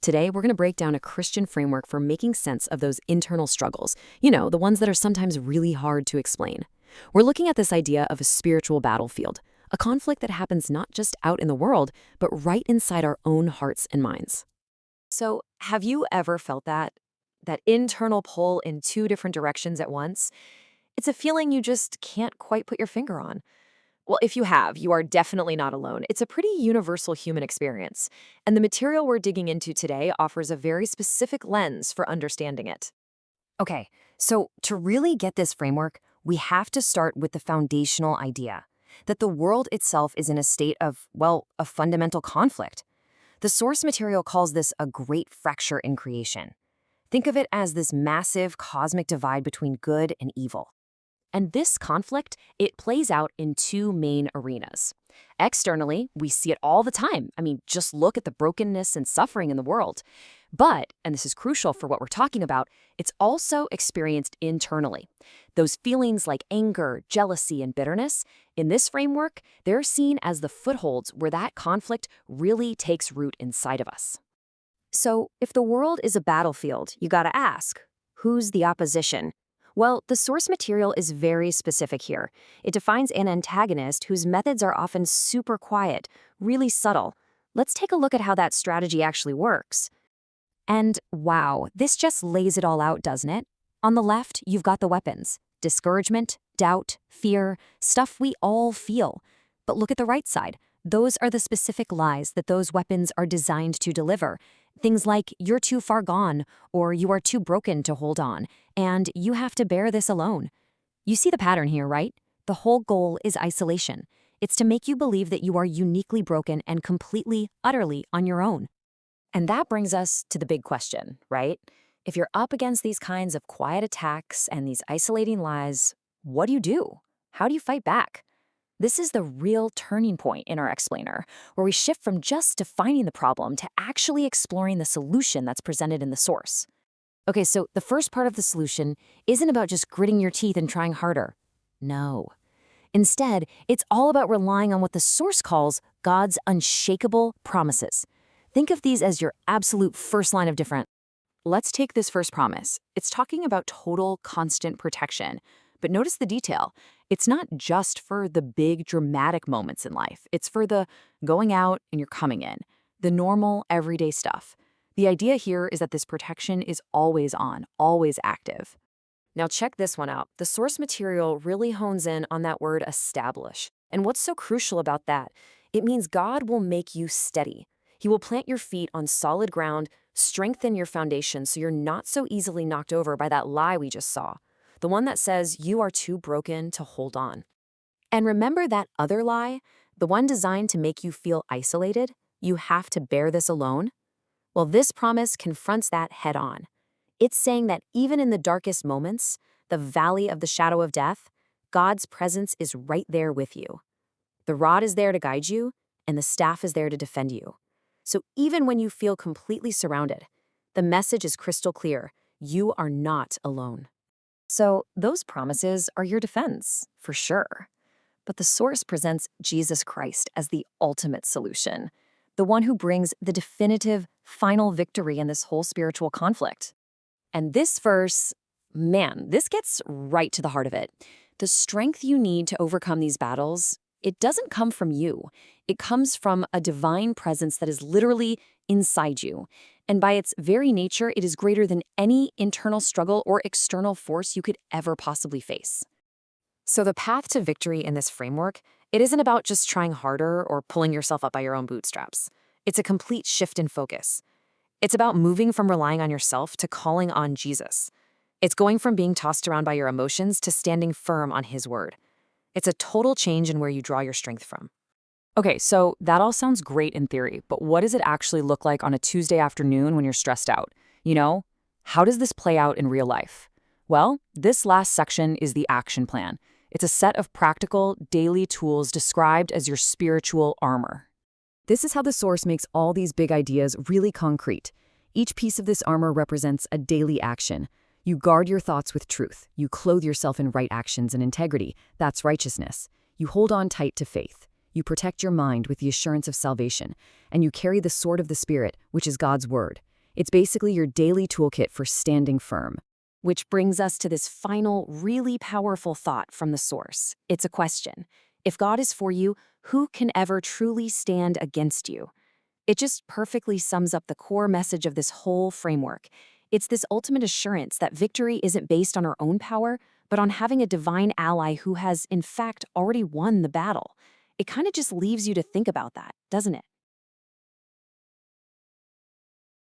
Today, we're going to break down a Christian framework for making sense of those internal struggles, you know, the ones that are sometimes really hard to explain. We're looking at this idea of a spiritual battlefield, a conflict that happens not just out in the world, but right inside our own hearts and minds. So, have you ever felt that internal pull in two different directions at once? It's a feeling you just can't quite put your finger on. Well, if you have, you are definitely not alone. It's a pretty universal human experience, and the material we're digging into today offers a very specific lens for understanding it. Okay, so to really get this framework, we have to start with the foundational idea that the world itself is in a state of, well, a fundamental conflict. The source material calls this a great fracture in creation. Think of it as this massive cosmic divide between good and evil. And this conflict, it plays out in two main arenas. Externally, we see it all the time. I mean, just look at the brokenness and suffering in the world. But, and this is crucial for what we're talking about, it's also experienced internally. Those feelings like anger, jealousy, and bitterness, in this framework, they're seen as the footholds where that conflict really takes root inside of us. So, if the world is a battlefield, you gotta ask, who's the opposition? Well, the source material is very specific here. It defines an antagonist whose methods are often super quiet, really subtle. Let's take a look at how that strategy actually works. And wow, this just lays it all out, doesn't it? On the left, you've got the weapons: discouragement, doubt, fear, stuff we all feel. But look at the right side. Those are the specific lies that those weapons are designed to deliver. Things like, you're too far gone, or you are too broken to hold on, and you have to bear this alone. You see the pattern here, right? The whole goal is isolation. It's to make you believe that you are uniquely broken and completely, utterly on your own. And that brings us to the big question, right? If you're up against these kinds of quiet attacks and these isolating lies, what do you do? How do you fight back? This is the real turning point in our explainer, where we shift from just defining the problem to actually exploring the solution that's presented in the source. Okay, so the first part of the solution isn't about just gritting your teeth and trying harder. No. Instead, it's all about relying on what the source calls God's unshakable promises. Think of these as your absolute first line of defense. Let's take this first promise. It's talking about total, constant protection. But notice the detail. It's not just for the big, dramatic moments in life. It's for the going out and you're coming in, the normal, everyday stuff. The idea here is that this protection is always on, always active. Now check this one out. The source material really hones in on that word establish. And what's so crucial about that? It means God will make you steady. He will plant your feet on solid ground, strengthen your foundation so you're not so easily knocked over by that lie we just saw. The one that says you are too broken to hold on. And remember that other lie, the one designed to make you feel isolated? You have to bear this alone? Well, this promise confronts that head on. It's saying that even in the darkest moments, the valley of the shadow of death, God's presence is right there with you. The rod is there to guide you, and the staff is there to defend you. So even when you feel completely surrounded, the message is crystal clear. You are not alone. So those promises are your defense, for sure. But the source presents Jesus Christ as the ultimate solution, the one who brings the definitive, final victory in this whole spiritual conflict. And this verse, man, this gets right to the heart of it. The strength you need to overcome these battles, it doesn't come from you. It comes from a divine presence that is literally inside you. And by its very nature, it is greater than any internal struggle or external force you could ever possibly face. So the path to victory in this framework, it isn't about just trying harder or pulling yourself up by your own bootstraps. It's a complete shift in focus. It's about moving from relying on yourself to calling on Jesus. It's going from being tossed around by your emotions to standing firm on His word. It's a total change in where you draw your strength from. Okay, so that all sounds great in theory, but what does it actually look like on a Tuesday afternoon when you're stressed out? You know, how does this play out in real life? Well, this last section is the action plan. It's a set of practical, daily tools described as your spiritual armor. This is how the source makes all these big ideas really concrete. Each piece of this armor represents a daily action. You guard your thoughts with truth. You clothe yourself in right actions and integrity. That's righteousness. You hold on tight to faith. You protect your mind with the assurance of salvation, and you carry the sword of the Spirit, which is God's word. It's basically your daily toolkit for standing firm. Which brings us to this final, really powerful thought from the source. It's a question. If God is for you, who can ever truly stand against you? It just perfectly sums up the core message of this whole framework. It's this ultimate assurance that victory isn't based on our own power, but on having a divine ally who has, in fact, already won the battle. It kind of just leaves you to think about that, doesn't it?